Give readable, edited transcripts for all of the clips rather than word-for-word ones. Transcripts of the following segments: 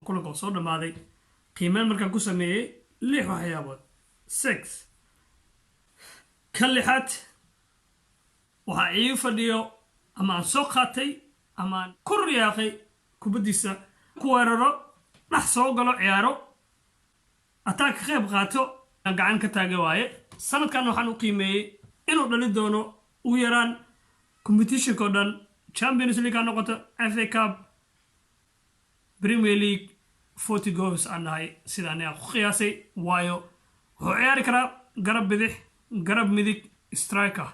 kulanka soo dhamaaday qiimeyn markaan ku sameeyay 6 waxyaabood 6 ka lixaad waxa ii fadhiyo ama aan soo qaatay ama aan ku riyaaqay kubadiisa ku weeraro dhax soo galo ciyaaro attack qayb qaato gacan ka taagay waaye sanadkan waxaan u qiimeeyay inuu dhali doono ugu yaraan competition ko dhan Champions League aan noqoto FA Cup Premier League 40 goals aan nahay sidaan aan ku qiyaasay waayo wuxuu ciyaari karaa garab bidix garab midig striker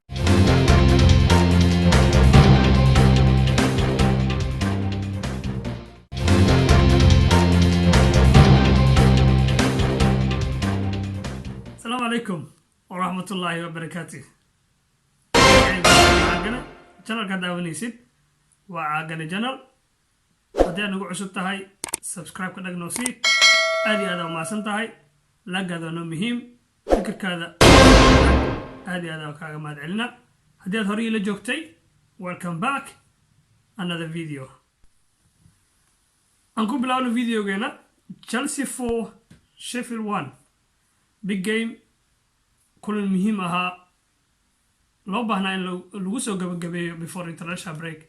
السلام عليكم ورحمة الله وبركاته channel ka daawanaysid waa caagane channel haddii aad nagu cusub tahay subscribe ka dhagno si aad iyo aad u maasan tahay lagaada noo muhiim fikirkaada aad iyo aad kaaga mahad celina haddii aad hore ila joogtay welcome back another video aan ku bilaawno videogeena Chelsea 4 Sheffield 1 big game kulan muhiim ahaa loo baahnaa in lagu soo gabagabeeyo before international break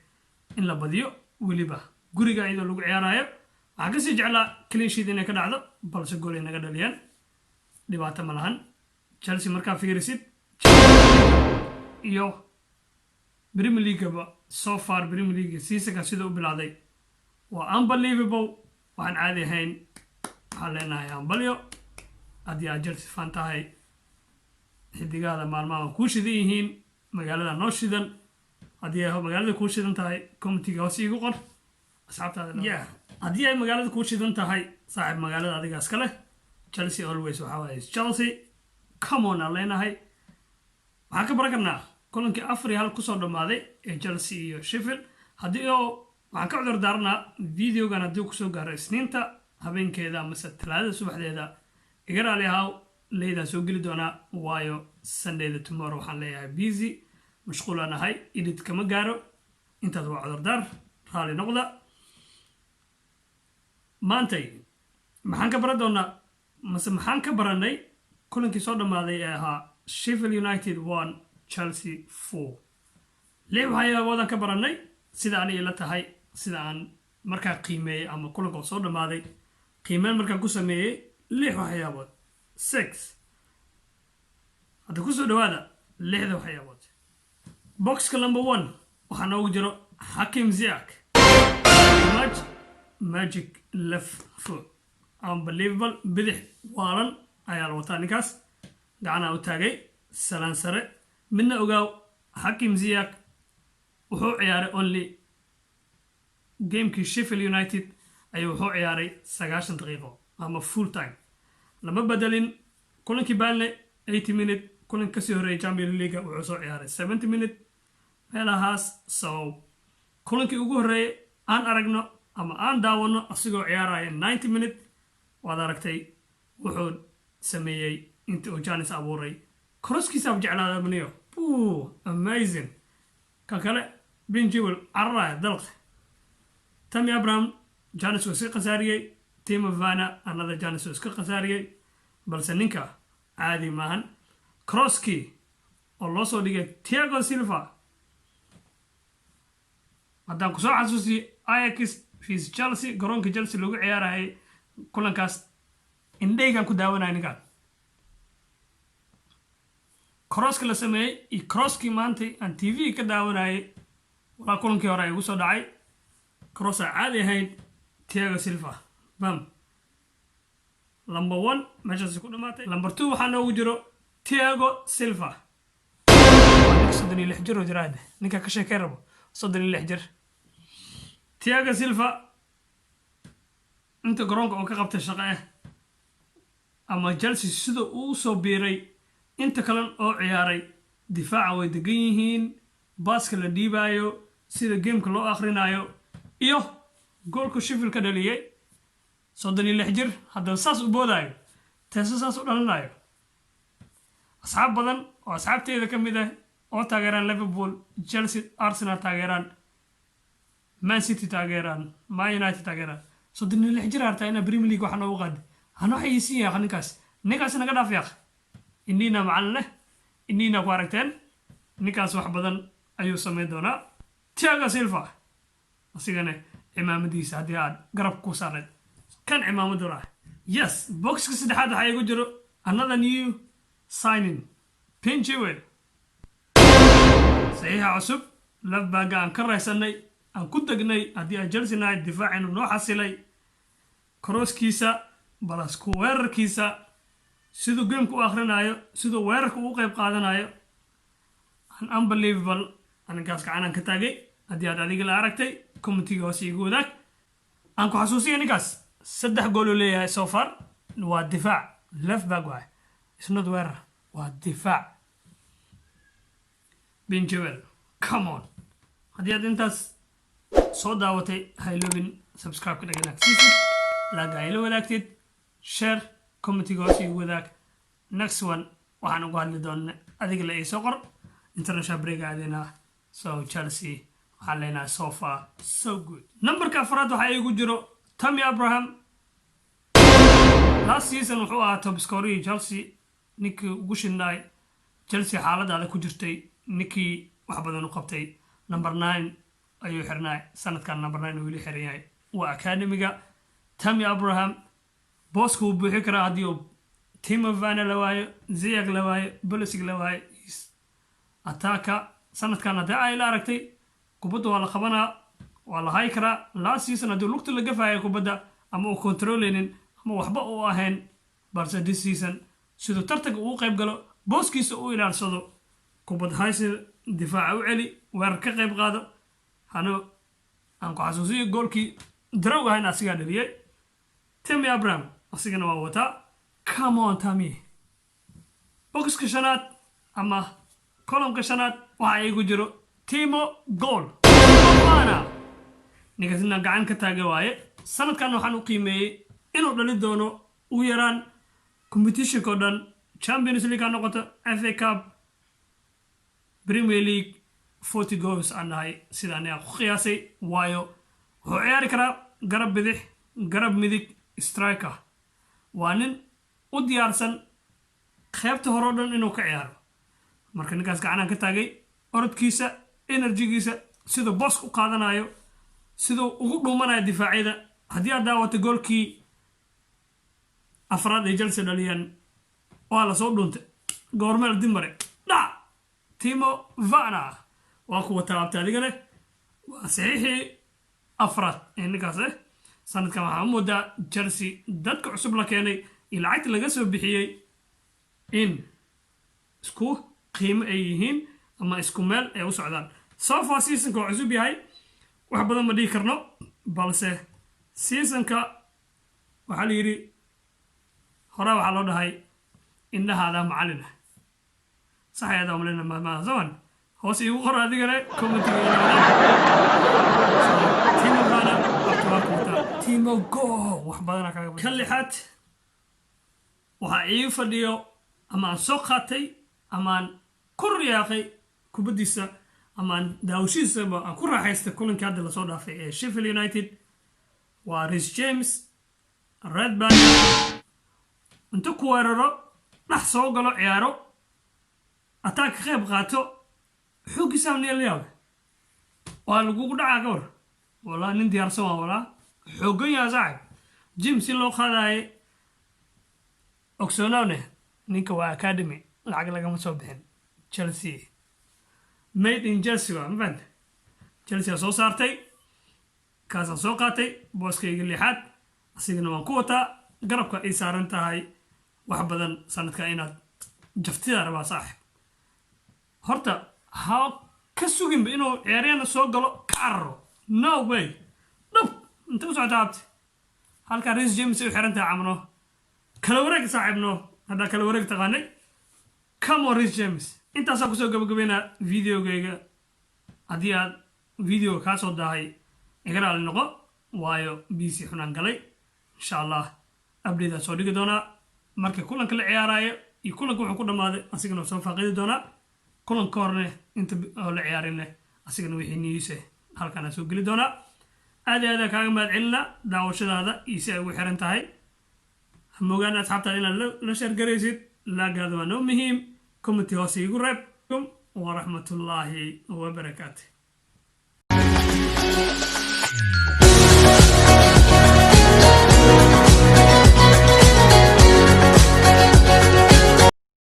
in la badiyo weliba guriga iyadoo lagu ciyaarayo waxaan kasii jeclaa clean sheet inay ka dhacdo balse gool ay naga dhaliyaan dhibaato ma lahan Chelsea markaa fiirisid iyo Premier League so far Premier League season sida u bilaaday waa unbelievable waxaan caadi ahayn waxaan leenahay unbelievable haddii aad Chelsea fan tahay xidigaada maalmaha ku shidan yihiin magaalada noo shidan haddii ay magaalada ku shidan tahay committee-ga hoos igu qor asxaabtaada haddii ay magaalada ku shidan tahay saaxiib magaalada adiga iska leh Chelsea always waxa waaye Chelsea come on aan leenahay waxaan ka baran karnaa kulankii 4-1 kusoo dhamaaday ee Chelsea iyo Sheffield haddii waxaan ka cudur daarnaa videogan haddii kusoo gaaro isniinta habeenkeeda amase talaadada subaxdeeda iga raali ahaw leydaan soo geli doonaa waayo Sundayda tomorrow waxaan leeyahay busy mashquulaan ahay edit kama gaaro intaas waa cudurdaar raali noqda maantay maxaan ka baran doonaa mase maxaan ka baranay kulankii soo dhamaaday ee ahaa Sheffield United 1 Chelsea 4 lix waxyaaboodaan ka baranay sida aan ila tahay sida aan markaa qiimeeyay ama kulanka soo dhamaaday qiimeyn markaan ku sameeyay lix waxyaabood 6 hadda ku soo dhawaada lixda waxyaabood boxka number 1 waxaa noogu jiro Hakim Ziyech magic left foot unbelievable bidix waalan ayaa la wataa ninkaas gacana u taagay salaan sare midna ogaaw Hakim Ziyech wuxuu ciyaaray only gamekii Sheffield United ayuu wuxuu ciyaaray 90 daqiiqo ama full time lama bedelin kulankii baalne 80 minute kulanka kasii horeeyay Champions League wuxuu soo ciyaaray 70 minute meelahaas soo kulankii ugu horeeyay aan aragno ama aan daawano asigoo ciyaaraya 90 minute waad aragtay wuxuu sameeyay inta uu Janis abuuray crosskiisa jeclaada baniyo amazing ka kale Ben Chilwell arraa dalq Tammy Abraham Janis waa si qasaariyay Timo Werner another Janis waa iska qasaariyay balse ninka caadi maahan crosski oo loo soo dhigay Thiago Silva haddaan kusoo xasuusi Ajax vs Chelsea garoonka Chelsea lagu ciyaarayay kulankaas indhaygan ku daawanay ninkaan crosski la sameeyay iyo crosski maanta aan TV ka daawanayay waa kulankii hore ay ugu soo dhacay cross caadi ahayn Thiago Silva bam number 1 meeshaas ku dhamaatay number 2 waxaa noogu jiro Thiago Silva 36 jir oo jiraade ninka ka sheekay rabo 36 jir Thiago Silva inta garoonka oo ka qabtay shaqo ama Chelsea sida uu soo biiray inta kale oo ciyaaray difaaca way degan yihiin baaska la dhiibayo sida gameka loo akhrinayo iyo goolka Sheffield ka dhaliyay 36 jir hadda saas u boodayo taasoo saas u dhalanayo asxaab badan oo asxaabteeda ka mid ah oo taageeraan Liverpool Chelsea Arsenal taageeraan Man City taageeraan Man United taageeraan soddon jir hartaa inaa Premier League waxaa noogu qaada hano xayeysiin yaaq ninkaas naga dhaaf yaaq indhiina macalin leh indhiina ku aragteen ninkaas wax badan ayuu samayn doonaa Thiago Silva asigana cimaamadiisa haddii aad garab ku saarneed kan cimaamadu raax yes boxka saddexaad waxaa igu jiro another new signing Ben Chilwell saxiixa cusub lafbaaga aan ka raysanay aan ku degnay haddii aan Chelsea nahay difaacinu noo xasilay crosskiisa balasku weerarkiisa siduu gameka u akhrinayo siduu weerarka ugu qayb qaadanayo an unbelievable aninkaas gacanaan ka taagay haddii aad adiga la aragtay commentiga hoose igu wadaag aan ku xasuusiya ninkaas 3 gool uu leeyahay so far waa difaac left back waay isnad weerar waa difaac Ben Chilwell come on haddii aad intaas soo daawatay hayloobin subscribe ka dhaganaag siisid laaga ayla wadaagtid share commentiga hoose igu wadaag next one waxaan ugu hadli doonaa adiga la iisoo qor international break aadina so Chelsea waxaan leenahay so far so good numberka afraad waxaa igu jiro Tammy Abraham last season wuxuu ahaa top scorer Chelsea ninkii ugu shinaay Chelsea xaaladaada ku jirtay ninkii wax badan u qabtay number 9 ayuu xirnay sanadkan number 9 uu weli xiran yahay waa academiga Tammy Abraham booska uu buuxi karaa haddii uu Timo Werner la waayo Ziyech la waayo Pulisic la waayo ataka sanadkan haddii ay la aragtay kubadda waa la qabanaa waa la hay karaa last season haddii lugta la gafaaya kubadda ama uu controleynin ama waxba uu ahayn balse this season siduu tartanka uu qayb galo booskiisa uu ilaalsado kubad haysi difaaca u celi weerar ka qayb qaado hano aan ku xasuusiyo goolkii darow ahayn asigaa dhaliyay Tammy Abraham asigana waa wataa come on Tammy boxka shanaad ama kolomka shanaad waxaa igu jiro Timo goal ninkaasina gacan ka taagay waaye sanadkan waxaan u qiimeeyey inuu dhali doono ugu yaraan competitionka oo dhan Champions League ha noqoto FA Cup Premier League 40 goals aan nahay sidaan aan ku qiyaasay waayo wuxuu ciyaari karaa garab bidix garab midig striker waa nin u diyaarsan qaybta hore oo dhan inuu ka ciyaaro marka ninkaas gacanaan ka taagay orodkiisa enerjigiisa siduu boos u qaadanayo siduu ugu dhuumanayo difaacyada haddii aad daawato goolkii afraad ay Chelsea dhaliyaan waa la soo dhuuntay goormeel dimare dhac Timo Werner waa kuwa talaabta adigana waa saxiixii afraad ee ninkaas sanadkan waxaa u moodaa Chelsea dadka cusub la keenay iyo lacagta laga soo bixiyey in isku qiimo ay yihiin ama isku meel ay u socdaan so far seasonka waa cusub yahay wax badan ma dhihi karno balse seasonka waxaa la yidhi hore waxaa loo dhahay indhahaada macalin ah saxayada umlena ma zaman hoos igu qor adigana commentiga Timo Werner Timo go wax badan kaga kan lixaad waxaa ii fadhiyo ama aan soo qaatay ama aan ku riyaaqay kubadiisa ama aan daawashiisa aan ku raaxaystay kulankii hadda lasoo dhaafay ee Sheffield United waa Reece James Redburn inta ku weeraro dhax soo galo ciyaaro attack qayb qaato xoogiisa neelyaab waa lagu dhacaa gawar wala nin diyaarsan waa wala xoogan yaa saaxib James loo qaadaay ogsoonaane ninka waa academy lacag lagama soo bixin Chelsea made in Chelsea waa mafad Chelsea soo saartay kaasa soo qaatay booskayga lixaad asigana waan ku wataa garabka ay saaran tahay wax badan sanadka inaad jaftida rabaa saaxib horta ha ka sugin inuu ciyaaryahan soo galo carro no way dhab inta u socdaabti halka Reece James ay xirantaa camno kala wareeg saaxibno hada kala wareeg taqaanay come on Reece James inta soo kusoo gabagabeena videogayga haddii aad video ka soo dahay igaraal noqo waayo BC xunaan galay insha Allah update soo dhigi doona marka kulanka la ciyaarayo iyo kulanka wuxuu ku dhamaaday asigana soo faaqidi doona kulanka horne inta la ciyaarinay asigana wixii niise halkan soo gali doona هذا كان بعد علنا داوش هذا يسوي حرنت هاي موجان أصحاب تاني لا شر قريزيد لا قادوا نوم مهم كومنتي هوسي يقربكم ورحمة الله وبركاته.